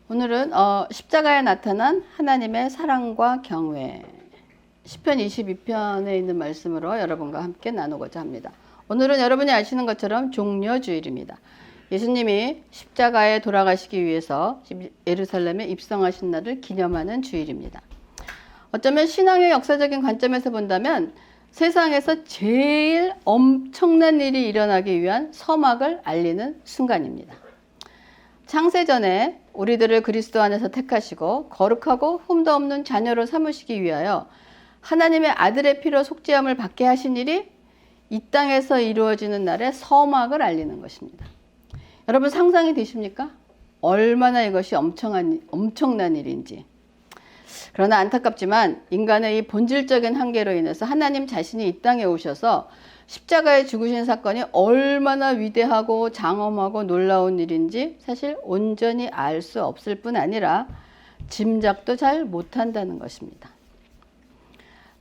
오늘은 십자가에 나타난 하나님의 사랑과 경외 시편 22편에 있는 말씀으로 여러분과 함께 나누고자 합니다. 오늘은 여러분이 아시는 것처럼 종려주일입니다. 예수님이 십자가에 돌아가시기 위해서 예루살렘에 입성하신 날을 기념하는 주일입니다. 어쩌면 신앙의 역사적인 관점에서 본다면 세상에서 제일 엄청난 일이 일어나기 위한 서막을 알리는 순간입니다. 창세전에 우리들을 그리스도 안에서 택하시고 거룩하고 흠도 없는 자녀로 삼으시기 위하여 하나님의 아들의 피로 속죄함을 받게 하신 일이 이 땅에서 이루어지는 날에 서막을 알리는 것입니다. 여러분 상상이 되십니까? 얼마나 이것이 엄청난 일인지. 그러나 안타깝지만 인간의 이 본질적인 한계로 인해서 하나님 자신이 이 땅에 오셔서 십자가에 죽으신 사건이 얼마나 위대하고 장엄하고 놀라운 일인지 사실 온전히 알 수 없을 뿐 아니라 짐작도 잘 못한다는 것입니다.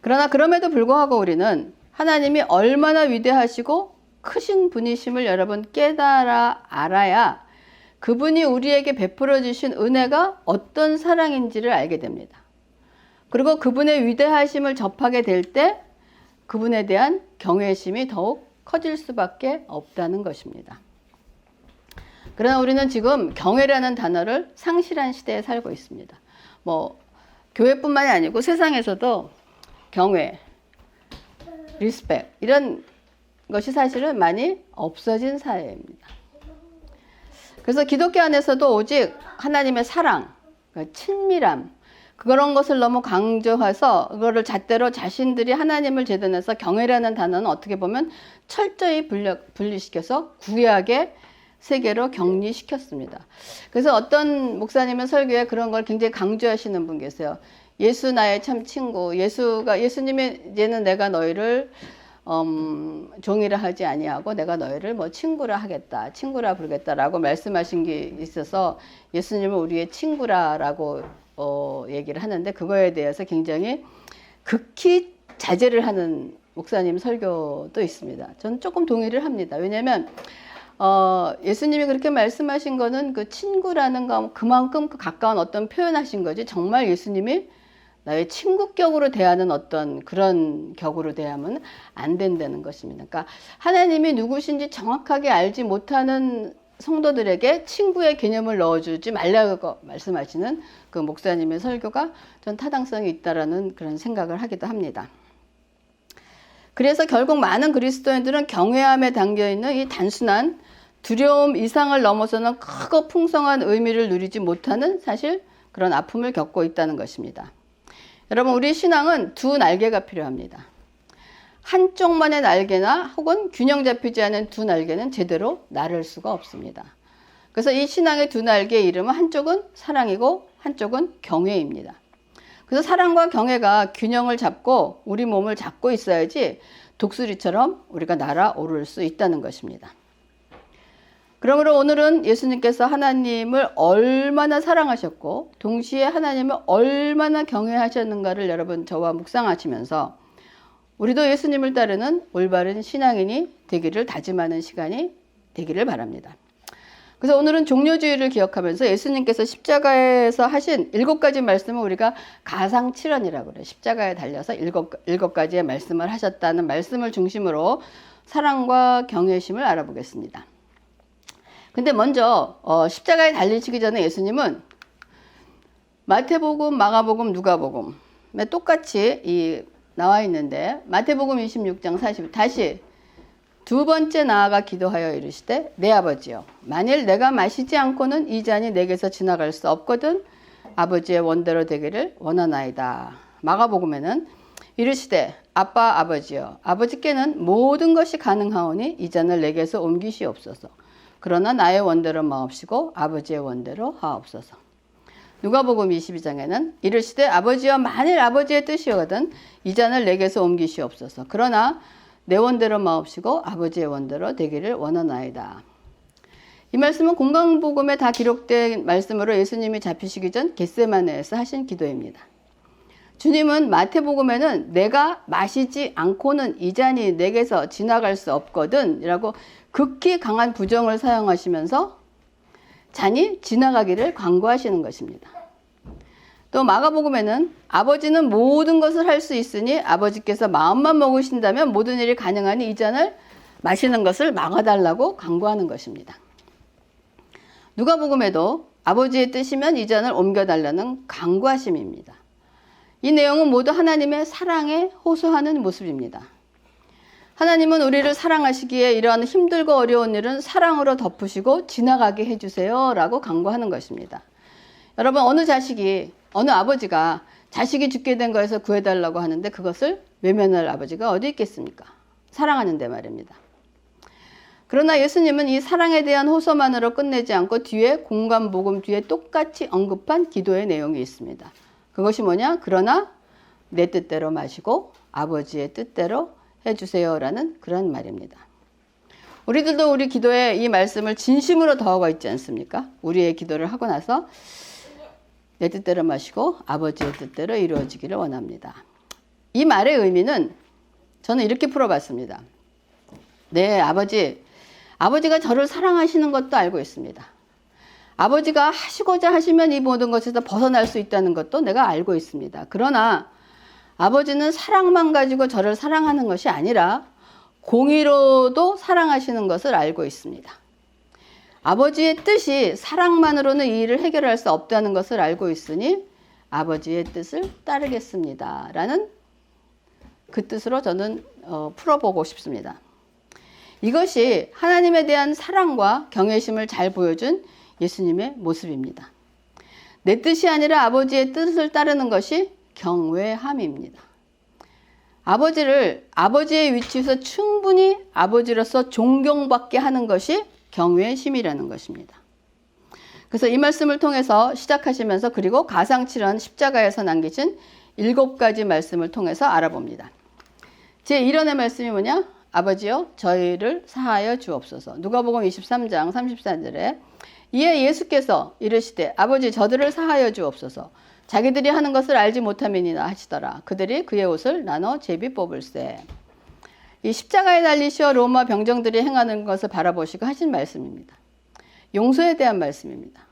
그러나 그럼에도 불구하고 우리는 하나님이 얼마나 위대하시고 크신 분이심을 여러분 깨달아 알아야 그분이 우리에게 베풀어 주신 은혜가 어떤 사랑인지를 알게 됩니다. 그리고 그분의 위대하심을 접하게 될 때 그분에 대한 경외심이 더욱 커질 수밖에 없다는 것입니다. 그러나 우리는 지금 경외라는 단어를 상실한 시대에 살고 있습니다. 교회뿐만이 아니고 세상에서도 경외, 리스펙 이런 것이 사실은 많이 없어진 사회입니다. 그래서 기독교 안에서도 오직 하나님의 사랑, 친밀함 그런 것을 너무 강조해서 그거를 잣대로 자신들이 하나님을 제단해서 경외라는 단어는 어떻게 보면 철저히 분리시켜서 구약의 세계로 격리시켰습니다. 그래서 어떤 목사님은 설교에 그런 걸 굉장히 강조하시는 분 계세요. 예수 나의 참 친구, 예수님이 이제는 내가 너희를 종이라 하지 아니하고 내가 너희를 친구라 하겠다, 친구라 부르겠다라고 말씀하신 게 있어서 예수님은 우리의 친구라라고 얘기를 하는데 그거에 대해서 굉장히 극히 자제를 하는 목사님 설교도 있습니다. 저는 조금 동의를 합니다. 왜냐하면 예수님이 그렇게 말씀하신 거는 그 친구라는 거 그만큼 가까운 어떤 표현하신 거지 정말 예수님이 나의 친구격으로 대하는 어떤 그런 격으로 대하면 안 된다는 것입니다. 그러니까 하나님이 누구신지 정확하게 알지 못하는 성도들에게 친구의 개념을 넣어주지 말라고 말씀하시는 그 목사님의 설교가 전 타당성이 있다라는 그런 생각을 하기도 합니다. 그래서 결국 많은 그리스도인들은 경외함에 담겨있는 이 단순한 두려움 이상을 넘어서는 크고 풍성한 의미를 누리지 못하는 사실 그런 아픔을 겪고 있다는 것입니다. 여러분 우리 신앙은 두 날개가 필요합니다. 한쪽만의 날개나 혹은 균형 잡히지 않은 두 날개는 제대로 나를 수가 없습니다. 그래서 이 신앙의 두 날개의 이름은 한쪽은 사랑이고 한쪽은 경외입니다. 그래서 사랑과 경외가 균형을 잡고 우리 몸을 잡고 있어야지 독수리처럼 우리가 날아오를 수 있다는 것입니다. 그러므로 오늘은 예수님께서 하나님을 얼마나 사랑하셨고 동시에 하나님을 얼마나 경외하셨는가를 여러분 저와 묵상하시면서 우리도 예수님을 따르는 올바른 신앙인이 되기를 다짐하는 시간이 되기를 바랍니다. 그래서 오늘은 종려주일을 기억하면서 예수님께서 십자가에서 하신 7가지 말씀을 우리가 가상칠언이라고 그래요. 십자가에 달려서 7가지의 말씀을 하셨다는 말씀을 중심으로 사랑과 경외심을 알아보겠습니다. 근데 먼저 십자가에 달리시기 전에 예수님은 마태복음, 마가복음, 누가복음에 똑같이 나와 있는데 마태복음 26장 40 다시 두 번째 나아가 기도하여 이르시되 내 아버지여 만일 내가 마시지 않고는 이 잔이 내게서 지나갈 수 없거든 아버지의 원대로 되기를 원하나이다. 마가복음에는 이르시되 아빠 아버지여 아버지께는 모든 것이 가능하오니 이 잔을 내게서 옮기시옵소서. 그러나 나의 원대로 마옵시고 아버지의 원대로 하옵소서. 누가복음 22장에는 이르시되 아버지여 만일 아버지의 뜻이거든 이 잔을 내게서 옮기시옵소서. 그러나 내 원대로 마옵시고 아버지의 원대로 되기를 원하나이다. 이 말씀은 공강복음에 다 기록된 말씀으로 예수님이 잡히시기 전 겟세마네에서 하신 기도입니다. 주님은 마태복음에는 내가 마시지 않고는 이 잔이 내게서 지나갈 수 없거든 이라고 극히 강한 부정을 사용하시면서 잔이 지나가기를 간구하시는 것입니다. 또 마가복음에는 아버지는 모든 것을 할 수 있으니 아버지께서 마음만 먹으신다면 모든 일이 가능하니 이 잔을 마시는 것을 막아달라고 간구하는 것입니다. 누가복음에도 아버지의 뜻이면 이 잔을 옮겨달라는 간구하심입니다. 이 내용은 모두 하나님의 사랑에 호소하는 모습입니다. 하나님은 우리를 사랑하시기에 이러한 힘들고 어려운 일은 사랑으로 덮으시고 지나가게 해주세요 라고 간구하는 것입니다. 여러분, 어느 아버지가 자식이 죽게 된 거에서 구해달라고 하는데 그것을 외면할 아버지가 어디 있겠습니까? 사랑하는데 말입니다. 그러나 예수님은 이 사랑에 대한 호소만으로 끝내지 않고 뒤에 공관복음 뒤에 똑같이 언급한 기도의 내용이 있습니다. 그것이 뭐냐? 그러나 내 뜻대로 마시고 아버지의 뜻대로 해주세요라는 그런 말입니다. 우리들도 우리 기도에 이 말씀을 진심으로 더하고 있지 않습니까? 우리의 기도를 하고 나서 내 뜻대로 마시고 아버지의 뜻대로 이루어지기를 원합니다. 이 말의 의미는 저는 이렇게 풀어봤습니다. 네, 아버지가 저를 사랑하시는 것도 알고 있습니다. 아버지가 하시고자 하시면 이 모든 것에서 벗어날 수 있다는 것도 내가 알고 있습니다. 그러나 아버지는 사랑만 가지고 저를 사랑하는 것이 아니라 공의로도 사랑하시는 것을 알고 있습니다. 아버지의 뜻이 사랑만으로는 이 일을 해결할 수 없다는 것을 알고 있으니 아버지의 뜻을 따르겠습니다. 라는 그 뜻으로 저는 풀어보고 싶습니다. 이것이 하나님에 대한 사랑과 경외심을 잘 보여준 예수님의 모습입니다. 내 뜻이 아니라 아버지의 뜻을 따르는 것이 경외함입니다. 아버지의 위치에서 충분히 아버지로서 존경받게 하는 것이 경외심이라는 것입니다. 그래서 이 말씀을 통해서 시작하시면서 그리고 가상칠언 십자가에서 남기신 7가지 말씀을 통해서 알아봅니다. 제1원의 말씀이 뭐냐? 아버지여 저희를 사하여 주옵소서. 누가복음 23장 34절에 이에 예수께서 이르시되 아버지 저들을 사하여 주옵소서. 자기들이 하는 것을 알지 못함이니라 하시더라. 그들이 그의 옷을 나눠 제비 뽑을세. 이 십자가에 달리시어 로마 병정들이 행하는 것을 바라보시고 하신 말씀입니다. 용서에 대한 말씀입니다.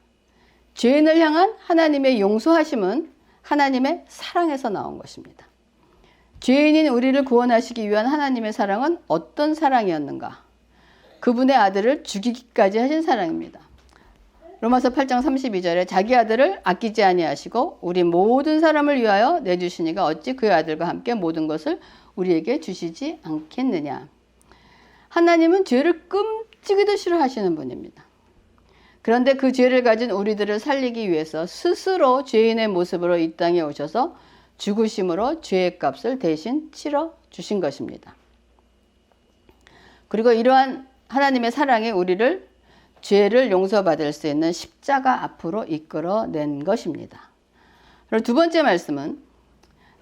죄인을 향한 하나님의 용서하심은 하나님의 사랑에서 나온 것입니다. 죄인인 우리를 구원하시기 위한 하나님의 사랑은 어떤 사랑이었는가? 그분의 아들을 죽이기까지 하신 사랑입니다. 로마서 8장 32절에 자기 아들을 아끼지 아니하시고 우리 모든 사람을 위하여 내주시니가 어찌 그의 아들과 함께 모든 것을 우리에게 주시지 않겠느냐. 하나님은 죄를 끔찍이도 싫어하시는 분입니다. 그런데 그 죄를 가진 우리들을 살리기 위해서 스스로 죄인의 모습으로 이 땅에 오셔서 죽으심으로 죄의 값을 대신 치러 주신 것입니다. 그리고 이러한 하나님의 사랑이 우리를 죄를 용서받을 수 있는 십자가 앞으로 이끌어낸 것입니다. 그리고 두 번째 말씀은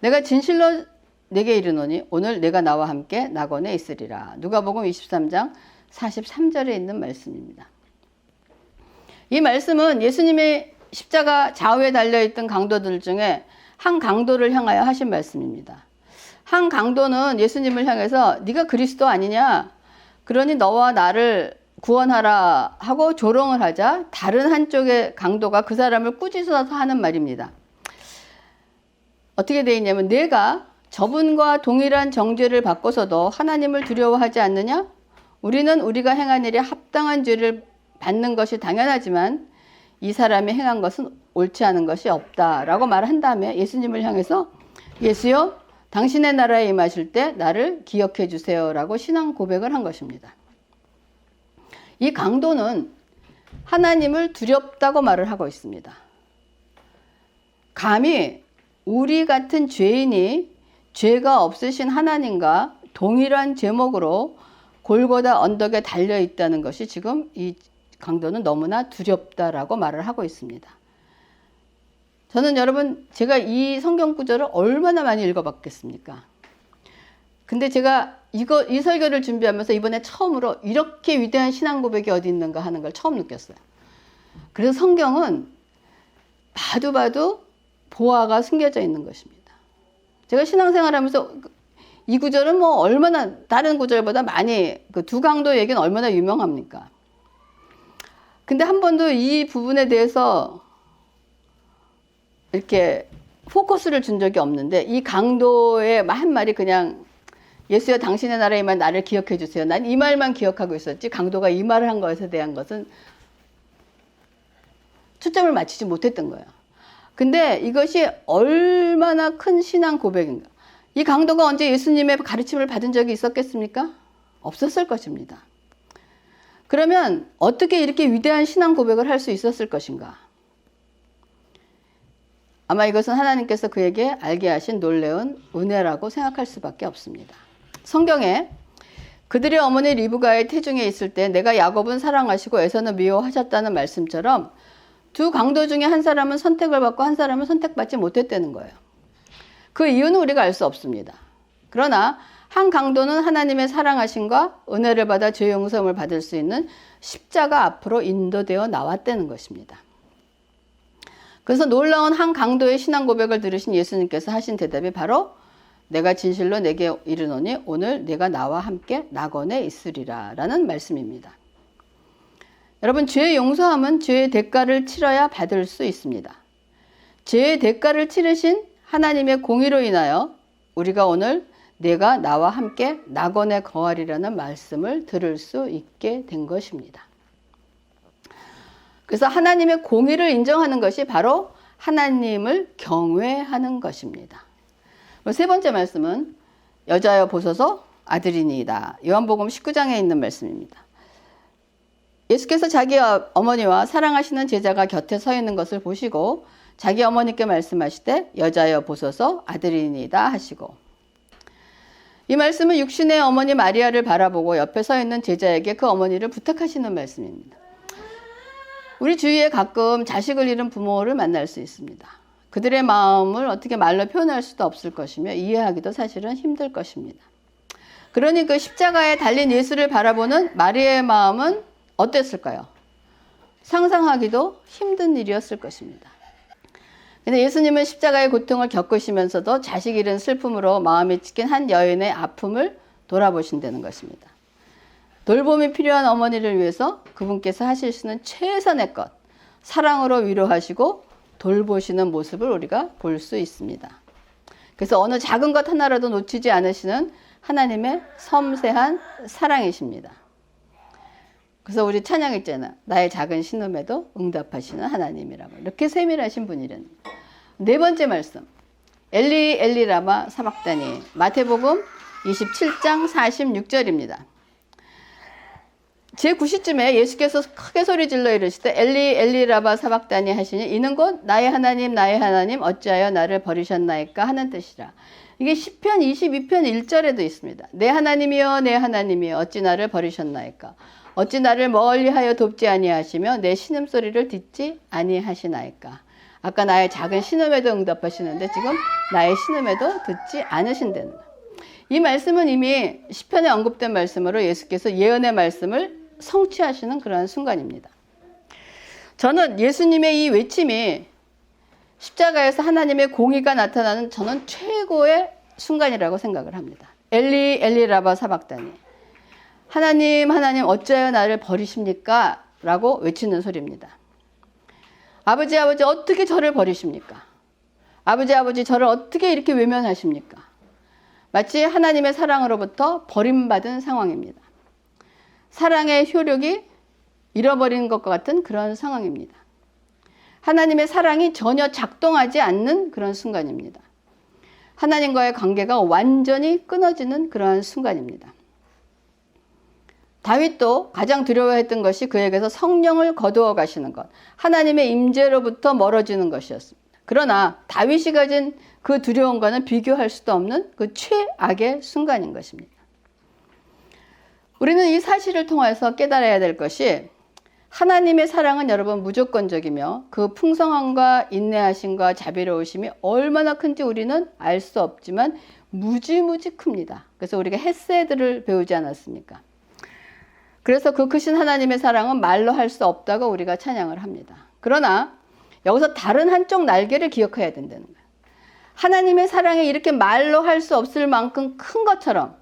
내가 진실로 내게 이르노니 오늘 내가 나와 함께 낙원에 있으리라. 누가복음 23장 43절에 있는 말씀입니다. 이 말씀은 예수님의 십자가 좌우에 달려있던 강도들 중에 한 강도를 향하여 하신 말씀입니다. 한 강도는 예수님을 향해서 네가 그리스도 아니냐? 그러니 너와 나를 구원하라 하고 조롱을 하자 다른 한쪽의 강도가 그 사람을 꾸짖어서 하는 말입니다. 어떻게 되어 있냐면 내가 저분과 동일한 정죄를 받고서도 하나님을 두려워하지 않느냐? 우리는 우리가 행한 일에 합당한 죄를 받는 것이 당연하지만 이 사람이 행한 것은 옳지 않은 것이 없다라고 말한 다음에 예수님을 향해서 예수여 당신의 나라에 임하실 때 나를 기억해 주세요라고 신앙 고백을 한 것입니다. 이 강도는 하나님을 두렵다고 말을 하고 있습니다. 감히 우리 같은 죄인이 죄가 없으신 하나님과 동일한 제목으로 골고다 언덕에 달려 있다는 것이 지금 이 강도는 너무나 두렵다라고 말을 하고 있습니다. 저는 여러분 제가 이 성경 구절을 얼마나 많이 읽어봤겠습니까? 근데 제가 이 설교를 준비하면서 이번에 처음으로 이렇게 위대한 신앙 고백이 어디 있는가 하는 걸 처음 느꼈어요. 그래서 성경은 봐도 보화가 숨겨져 있는 것입니다. 제가 신앙생활하면서 이 구절은 뭐 얼마나 다른 구절보다 많이 그 두 강도 얘기는 얼마나 유명합니까? 근데 한 번도 이 부분에 대해서 이렇게 포커스를 준 적이 없는데, 이 강도의 한 말이 그냥 예수여 당신의 나라에만 나를 기억해 주세요. 난 이 말만 기억하고 있었지 강도가 이 말을 한 것에 대한 것은 초점을 맞추지 못했던 거예요. 근데 이것이 얼마나 큰 신앙 고백인가. 이 강도가 언제 예수님의 가르침을 받은 적이 있었겠습니까? 없었을 것입니다. 그러면 어떻게 이렇게 위대한 신앙 고백을 할 수 있었을 것인가? 아마 이것은 하나님께서 그에게 알게 하신 놀라운 은혜라고 생각할 수밖에 없습니다. 성경에 그들의 어머니 리브가의 태중에 있을 때 내가 야곱은 사랑하시고 에서는 미워하셨다는 말씀처럼 두 강도 중에 한 사람은 선택을 받고 한 사람은 선택받지 못했다는 거예요. 그 이유는 우리가 알 수 없습니다. 그러나 한 강도는 하나님의 사랑하심과 은혜를 받아 죄 용서함을 받을 수 있는 십자가 앞으로 인도되어 나왔다는 것입니다. 그래서 놀라운 한 강도의 신앙 고백을 들으신 예수님께서 하신 대답이 바로 내가 진실로 내게 이르노니 오늘 내가 나와 함께 낙원에 있으리라 라는 말씀입니다. 여러분, 죄의 용서함은 죄의 대가를 치러야 받을 수 있습니다. 죄의 대가를 치르신 하나님의 공의로 인하여 우리가 오늘 내가 나와 함께 낙원에 거하리라는 말씀을 들을 수 있게 된 것입니다. 그래서 하나님의 공의를 인정하는 것이 바로 하나님을 경외하는 것입니다. 세 번째 말씀은 여자여 보소서 아들이니이다. 요한복음 19장에 있는 말씀입니다. 예수께서 자기 어머니와 사랑하시는 제자가 곁에 서 있는 것을 보시고 자기 어머니께 말씀하시되 여자여 보소서 아들이니이다 하시고, 이 말씀은 육신의 어머니 마리아를 바라보고 옆에 서 있는 제자에게 그 어머니를 부탁하시는 말씀입니다. 우리 주위에 가끔 자식을 잃은 부모를 만날 수 있습니다. 그들의 마음을 어떻게 말로 표현할 수도 없을 것이며 이해하기도 사실은 힘들 것입니다. 그러니 그 십자가에 달린 예수를 바라보는 마리아의 마음은 어땠을까요? 상상하기도 힘든 일이었을 것입니다. 근데 예수님은 십자가의 고통을 겪으시면서도 자식 잃은 슬픔으로 마음이 찢긴 한 여인의 아픔을 돌아보신다는 것입니다. 돌봄이 필요한 어머니를 위해서 그분께서 하실 수 있는 최선의 것, 사랑으로 위로하시고 돌보시는 모습을 우리가 볼 수 있습니다. 그래서 어느 작은 것 하나라도 놓치지 않으시는 하나님의 섬세한 사랑이십니다. 그래서 우리 찬양 있잖아요. 나의 작은 신음에도 응답하시는 하나님이라고. 이렇게 세밀하신 분이라는. 네 번째 말씀. 엘리 엘리 라마 사박다니. 마태복음 27장 46절입니다. 제9시쯤에 예수께서 크게 소리질러 이르시되 엘리 엘리 라마 사박다니 하시니 이는 곧 나의 하나님 어찌하여 나를 버리셨나이까 하는 뜻이라. 이게 시편 22편 1절에도 있습니다. 내 하나님이여 내 하나님이여 어찌 나를 버리셨나이까. 어찌 나를 멀리하여 돕지 아니하시며 내 신음소리를 듣지 아니하시나이까. 아까 나의 작은 신음에도 응답하시는데 지금 나의 신음에도 듣지 않으신다는 거예요. 이 말씀은 이미 시편에 언급된 말씀으로 예수께서 예언의 말씀을 성취하시는 그러한 순간입니다. 저는 예수님의 이 외침이 십자가에서 하나님의 공의가 나타나는 저는 최고의 순간이라고 생각을 합니다. 엘리 엘리 라바 사박다니. 하나님 하나님 어찌하여 나를 버리십니까? 라고 외치는 소리입니다. 아버지 아버지 어떻게 저를 버리십니까? 아버지 저를 어떻게 이렇게 외면하십니까? 마치 하나님의 사랑으로부터 버림받은 상황입니다. 사랑의 효력이 잃어버린 것과 같은 그런 상황입니다. 하나님의 사랑이 전혀 작동하지 않는 그런 순간입니다. 하나님과의 관계가 완전히 끊어지는 그러한 순간입니다. 다윗도 가장 두려워했던 것이 그에게서 성령을 거두어 가시는 것, 하나님의 임재로부터 멀어지는 것이었습니다. 그러나 다윗이 가진 그 두려움과는 비교할 수도 없는 그 최악의 순간인 것입니다. 우리는 이 사실을 통해서 깨달아야 될 것이 하나님의 사랑은 여러분 무조건적이며 그 풍성함과 인내하심과 자비로우심이 얼마나 큰지 우리는 알 수 없지만 무지무지 큽니다. 그래서 우리가 헤세드를 배우지 않았습니까? 그래서 그 크신 하나님의 사랑은 말로 할 수 없다고 우리가 찬양을 합니다. 그러나 여기서 다른 한쪽 날개를 기억해야 된다는 거예요. 하나님의 사랑이 이렇게 말로 할 수 없을 만큼 큰 것처럼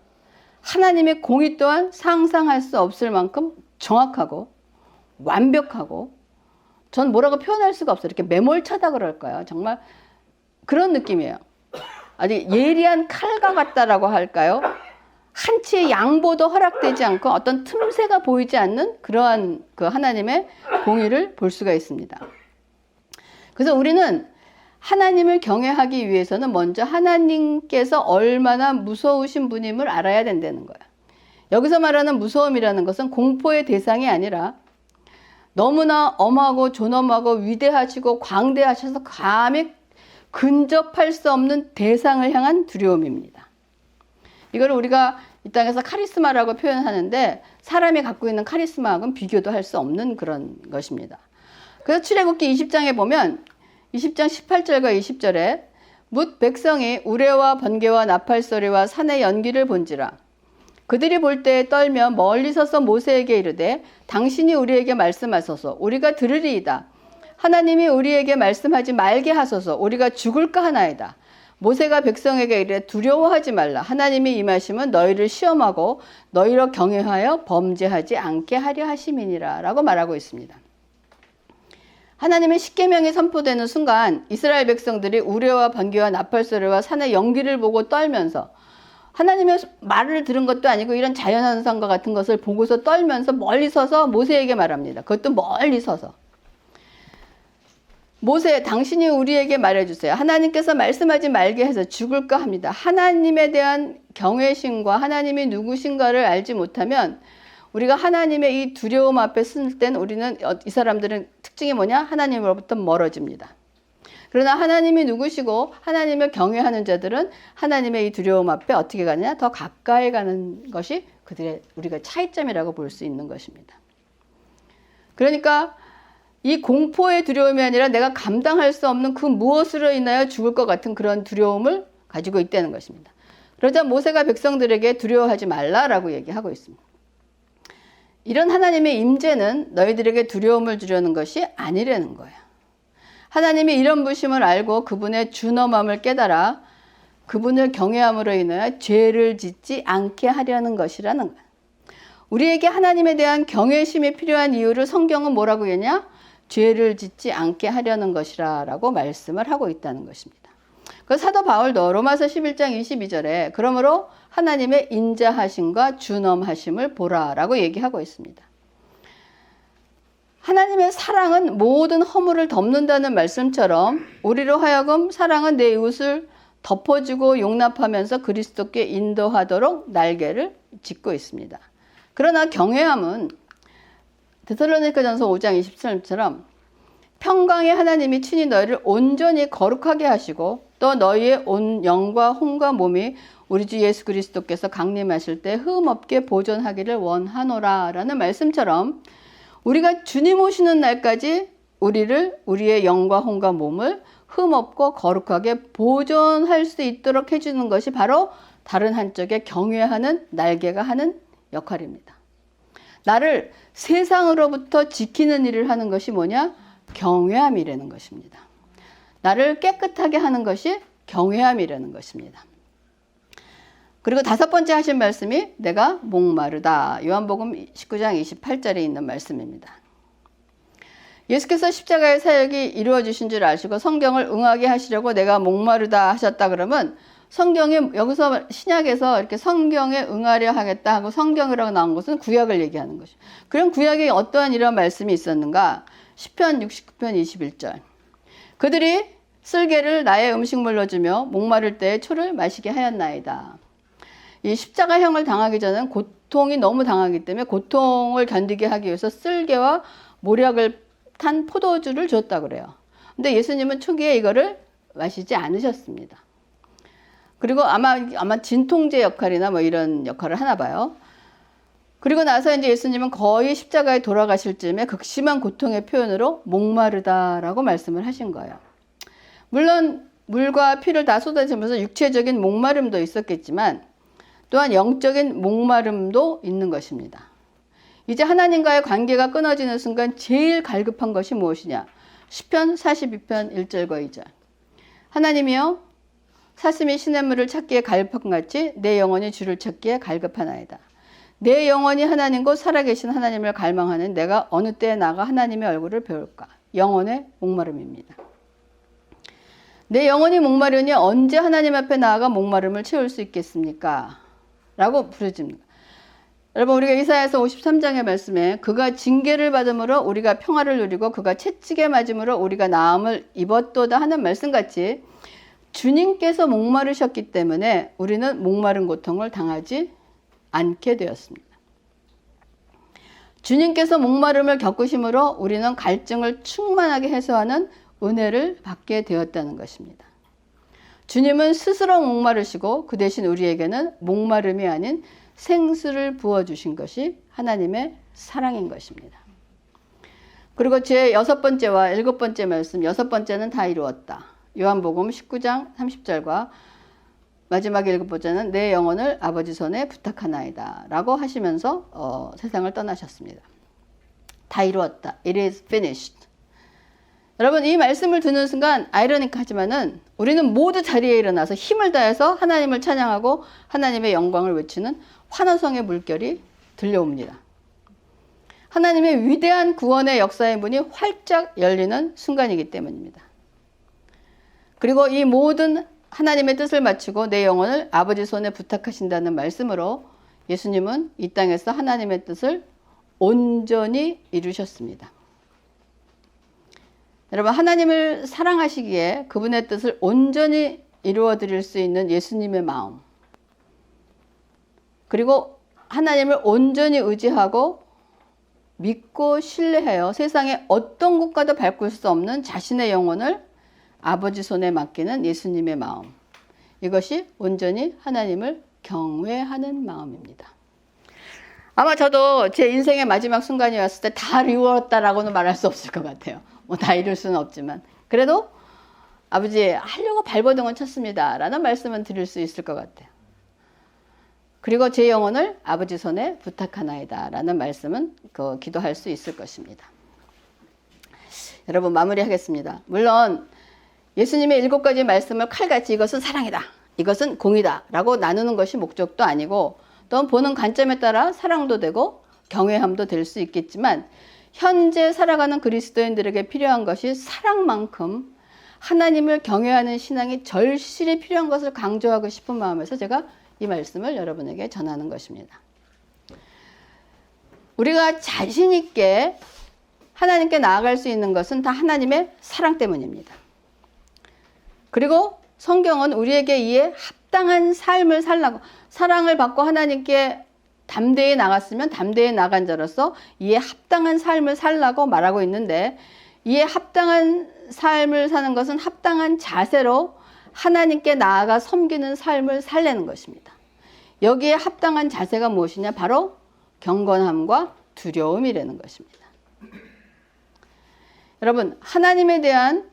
하나님의 공의 또한 상상할 수 없을 만큼 정확하고 완벽하고, 전 뭐라고 표현할 수가 없어요. 이렇게 매몰차다 그럴까요? 정말 그런 느낌이에요. 아주 예리한 칼과 같다라고 할까요? 한치의 양보도 허락되지 않고 어떤 틈새가 보이지 않는 그러한 그 하나님의 공의를 볼 수가 있습니다. 그래서 우리는 하나님을 경외하기 위해서는 먼저 하나님께서 얼마나 무서우신 분임을 알아야 된다는 거야. 여기서 말하는 무서움이라는 것은 공포의 대상이 아니라 너무나 엄하고 존엄하고 위대하시고 광대하셔서 감히 근접할 수 없는 대상을 향한 두려움입니다. 이걸 우리가 이 땅에서 카리스마라고 표현하는데 사람이 갖고 있는 카리스마하고는 비교도 할 수 없는 그런 것입니다. 그래서 출애굽기 20장에 보면 20장 18절과 20절에 뭇 백성이 우레와 번개와 나팔 소리와 산의 연기를 본지라 그들이 볼 때에 떨며 멀리 서서 모세에게 이르되 당신이 우리에게 말씀하소서 우리가 들으리이다. 하나님이 우리에게 말씀하지 말게 하소서 우리가 죽을까 하나이다. 모세가 백성에게 이르되 두려워하지 말라. 하나님이 임하심은 너희를 시험하고 너희로 경외하여 범죄하지 않게 하려 하심이니라 라고 말하고 있습니다. 하나님의 십계명이 선포되는 순간 이스라엘 백성들이 우레와 번개와 나팔 소리와 산의 연기를 보고 떨면서 하나님의 말을 들은 것도 아니고 이런 자연현상과 같은 것을 보고서 떨면서 멀리 서서 모세에게 말합니다. 그것도 멀리 서서. 모세, 당신이 우리에게 말해주세요. 하나님께서 말씀하지 말게 해서 죽을까 합니다. 하나님에 대한 경외심과 하나님이 누구신가를 알지 못하면 우리가 하나님의 이 두려움 앞에 쓸 땐 우리는 이 사람들은 특징이 뭐냐? 하나님으로부터 멀어집니다. 그러나 하나님이 누구시고 하나님을 경외하는 자들은 하나님의 이 두려움 앞에 어떻게 가느냐? 더 가까이 가는 것이 그들의 우리가 차이점이라고 볼 수 있는 것입니다. 그러니까 이 공포의 두려움이 아니라 내가 감당할 수 없는 그 무엇으로 인하여 죽을 것 같은 그런 두려움을 가지고 있다는 것입니다. 그러자 모세가 백성들에게 두려워하지 말라라고 얘기하고 있습니다. 이런 하나님의 임재는 너희들에게 두려움을 주려는 것이 아니라는 거예요. 하나님이 이런 부심을 알고 그분의 준엄함을 깨달아 그분을 경외함으로 인하여 죄를 짓지 않게 하려는 것이라는 거예요. 우리에게 하나님에 대한 경외심이 필요한 이유를 성경은 뭐라고 했냐? 죄를 짓지 않게 하려는 것이라고 말씀을 하고 있다는 것입니다. 그 사도 바울도 로마서 11장 22절에 그러므로 하나님의 인자하심과 준엄하심을 보라라고 얘기하고 있습니다. 하나님의 사랑은 모든 허물을 덮는다는 말씀처럼 우리로 하여금 사랑은 내 이웃을 덮어주고 용납하면서 그리스도께 인도하도록 날개를 짚고 있습니다. 그러나 경외함은 데살로니가전서 5장 27절처럼 평강의 하나님이 친히 너희를 온전히 거룩하게 하시고 또 너희의 온 영과 혼과 몸이 우리 주 예수 그리스도께서 강림하실 때 흠 없게 보존하기를 원하노라 라는 말씀처럼 우리가 주님 오시는 날까지 우리의 영과 혼과 몸을 흠 없고 거룩하게 보존할 수 있도록 해주는 것이 바로 다른 한쪽에 경외하는 날개가 하는 역할입니다. 나를 세상으로부터 지키는 일을 하는 것이 뭐냐? 경외함이라는 것입니다. 나를 깨끗하게 하는 것이 경외함이라는 것입니다. 그리고 다섯 번째 하신 말씀이 내가 목마르다. 요한복음 19장 28절에 있는 말씀입니다. 예수께서 십자가의 사역이 이루어지신 줄 아시고 성경을 응하게 하시려고 내가 목마르다 하셨다 그러면 성경에 여기서 신약에서 이렇게 성경에 응하려 하겠다 하고 성경이라고 나온 것은 구약을 얘기하는 것이죠. 그럼 구약에 어떠한 이런 말씀이 있었는가? 시편 69편 21절. 그들이 쓸개를 나의 음식물로 주며 목마를 때에 초를 마시게 하였나이다. 이 십자가형을 당하기 전엔 고통이 너무 당하기 때문에 고통을 견디게 하기 위해서 쓸개와 모략을 탄 포도주를 줬다 그래요. 근데 예수님은 초기에 이거를 마시지 않으셨습니다. 그리고 아마 진통제 역할이나 뭐 이런 역할을 하나 봐요. 그리고 나서 이제 예수님은 거의 십자가에 돌아가실 즈음에 극심한 고통의 표현으로 목마르다라고 말씀을 하신 거예요. 물론 물과 피를 다 쏟아지면서 육체적인 목마름도 있었겠지만 또한 영적인 목마름도 있는 것입니다. 이제 하나님과의 관계가 끊어지는 순간 제일 갈급한 것이 무엇이냐? 시편 42편 1절과 2절. 하나님이여 사슴이 시냇물을 찾기에 갈급한 같이 내 영혼이 주를 찾기에 갈급하나이다. 내 영혼이 하나님 곧 살아계신 하나님을 갈망하는 내가 어느 때에 나가 하나님의 얼굴을 배울까? 영혼의 목마름입니다. 내 영혼이 목마르니 언제 하나님 앞에 나아가 목마름을 채울 수 있겠습니까? 라고 부르짖습니다. 여러분, 우리가 이사야서 53장의 말씀에 그가 징계를 받음으로 우리가 평화를 누리고 그가 채찍에 맞음으로 우리가 나음을 입었도다 하는 말씀같이 주님께서 목마르셨기 때문에 우리는 목마른 고통을 당하지 않게 되었습니다. 주님께서 목마름을 겪으심으로 우리는 갈증을 충만하게 해소하는 은혜를 받게 되었다는 것입니다. 주님은 스스로 목마르시고 그 대신 우리에게는 목마름이 아닌 생수를 부어주신 것이 하나님의 사랑인 것입니다. 그리고 제 6번째와 7번째 말씀, 6번째는 다 이루었다. 요한복음 19장 30절과 마지막 7번째는 내 영혼을 아버지 손에 부탁하나이다 라고 하시면서 세상을 떠나셨습니다. 다 이루었다. It is finished. 여러분, 이 말씀을 듣는 순간 아이러니하지만은 우리는 모두 자리에 일어나서 힘을 다해서 하나님을 찬양하고 하나님의 영광을 외치는 환호성의 물결이 들려옵니다. 하나님의 위대한 구원의 역사의 문이 활짝 열리는 순간이기 때문입니다. 그리고 이 모든 하나님의 뜻을 마치고 내 영혼을 아버지 손에 부탁하신다는 말씀으로 예수님은 이 땅에서 하나님의 뜻을 온전히 이루셨습니다. 여러분, 하나님을 사랑하시기에 그분의 뜻을 온전히 이루어 드릴 수 있는 예수님의 마음, 그리고 하나님을 온전히 의지하고 믿고 신뢰하여 세상의 어떤 곳과도 바꿀 수 없는 자신의 영혼을 아버지 손에 맡기는 예수님의 마음, 이것이 온전히 하나님을 경외하는 마음입니다. 아마 저도 제 인생의 마지막 순간이 왔을 때 다 이루었다라고는 말할 수 없을 것 같아요. 뭐 다 이룰 수는 없지만 그래도 아버지 하려고 발버둥은 쳤습니다 라는 말씀은 드릴 수 있을 것 같아요. 그리고 제 영혼을 아버지 손에 부탁하나이다 라는 말씀은 기도할 수 있을 것입니다. 여러분, 마무리하겠습니다. 물론 예수님의 7가지 말씀을 칼같이 이것은 사랑이다, 이것은 공의다 라고 나누는 것이 목적도 아니고, 또 보는 관점에 따라 사랑도 되고 경외함도 될 수 있겠지만, 현재 살아가는 그리스도인들에게 필요한 것이 사랑만큼 하나님을 경외하는 신앙이 절실히 필요한 것을 강조하고 싶은 마음에서 제가 이 말씀을 여러분에게 전하는 것입니다. 우리가 자신 있게 하나님께 나아갈 수 있는 것은 다 하나님의 사랑 때문입니다. 그리고 성경은 우리에게 이에 합당한 삶을 살라고, 사랑을 받고 하나님께 담대히 나갔으면 담대히 나간 자로서 이에 합당한 삶을 살라고 말하고 있는데, 이에 합당한 삶을 사는 것은 합당한 자세로 하나님께 나아가 섬기는 삶을 살려는 것입니다. 여기에 합당한 자세가 무엇이냐? 바로 경건함과 두려움이라는 것입니다. 여러분, 하나님에 대한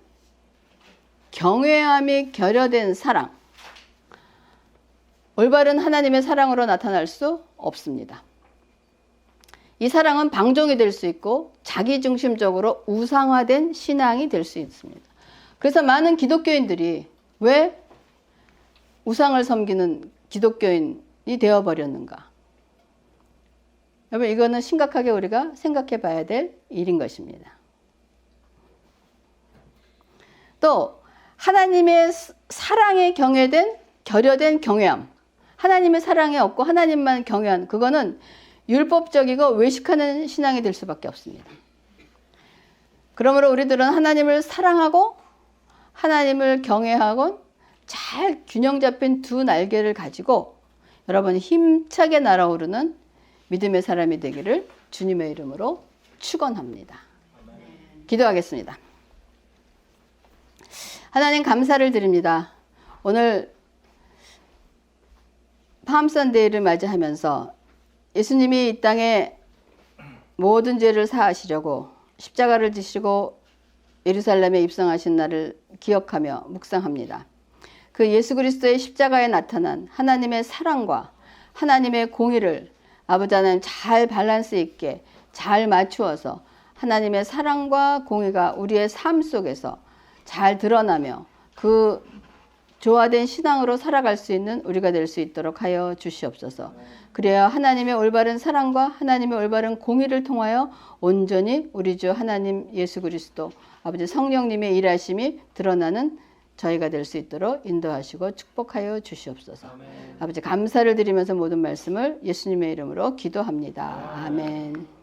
경외함이 결여된 사랑, 올바른 하나님의 사랑으로 나타날 수 없습니다. 이 사랑은 방종이 될 수 있고 자기중심적으로 우상화된 신앙이 될 수 있습니다. 그래서 많은 기독교인들이 왜 우상을 섬기는 기독교인이 되어버렸는가? 여러분, 이거는 심각하게 우리가 생각해 봐야 될 일인 것입니다. 또 하나님의 사랑에 결여된 경외함, 하나님의 사랑에 없고 하나님만 경외한, 그거는 율법적이고 외식하는 신앙이 될 수밖에 없습니다. 그러므로 우리들은 하나님을 사랑하고 하나님을 경외하고 잘 균형 잡힌 두 날개를 가지고 여러분이 힘차게 날아오르는 믿음의 사람이 되기를 주님의 이름으로 축원합니다. 기도하겠습니다. 하나님, 감사를 드립니다. 오늘 팜선데이를 맞이하면서 예수님이 이 땅에 모든 죄를 사하시려고 십자가를 지시고 예루살렘에 입성하신 날을 기억하며 묵상합니다. 그 예수 그리스도의 십자가에 나타난 하나님의 사랑과 하나님의 공의를 아버지 하나님 잘 밸런스 있게 잘 맞추어서 하나님의 사랑과 공의가 우리의 삶 속에서 잘 드러나며 그 조화된 신앙으로 살아갈 수 있는 우리가 될 수 있도록 하여 주시옵소서. 그래야 하나님의 올바른 사랑과 하나님의 올바른 공의를 통하여 온전히 우리 주 하나님 예수 그리스도 아버지 성령님의 일하심이 드러나는 저희가 될 수 있도록 인도하시고 축복하여 주시옵소서. 아버지 감사를 드리면서 모든 말씀을 예수님의 이름으로 기도합니다. 아멘.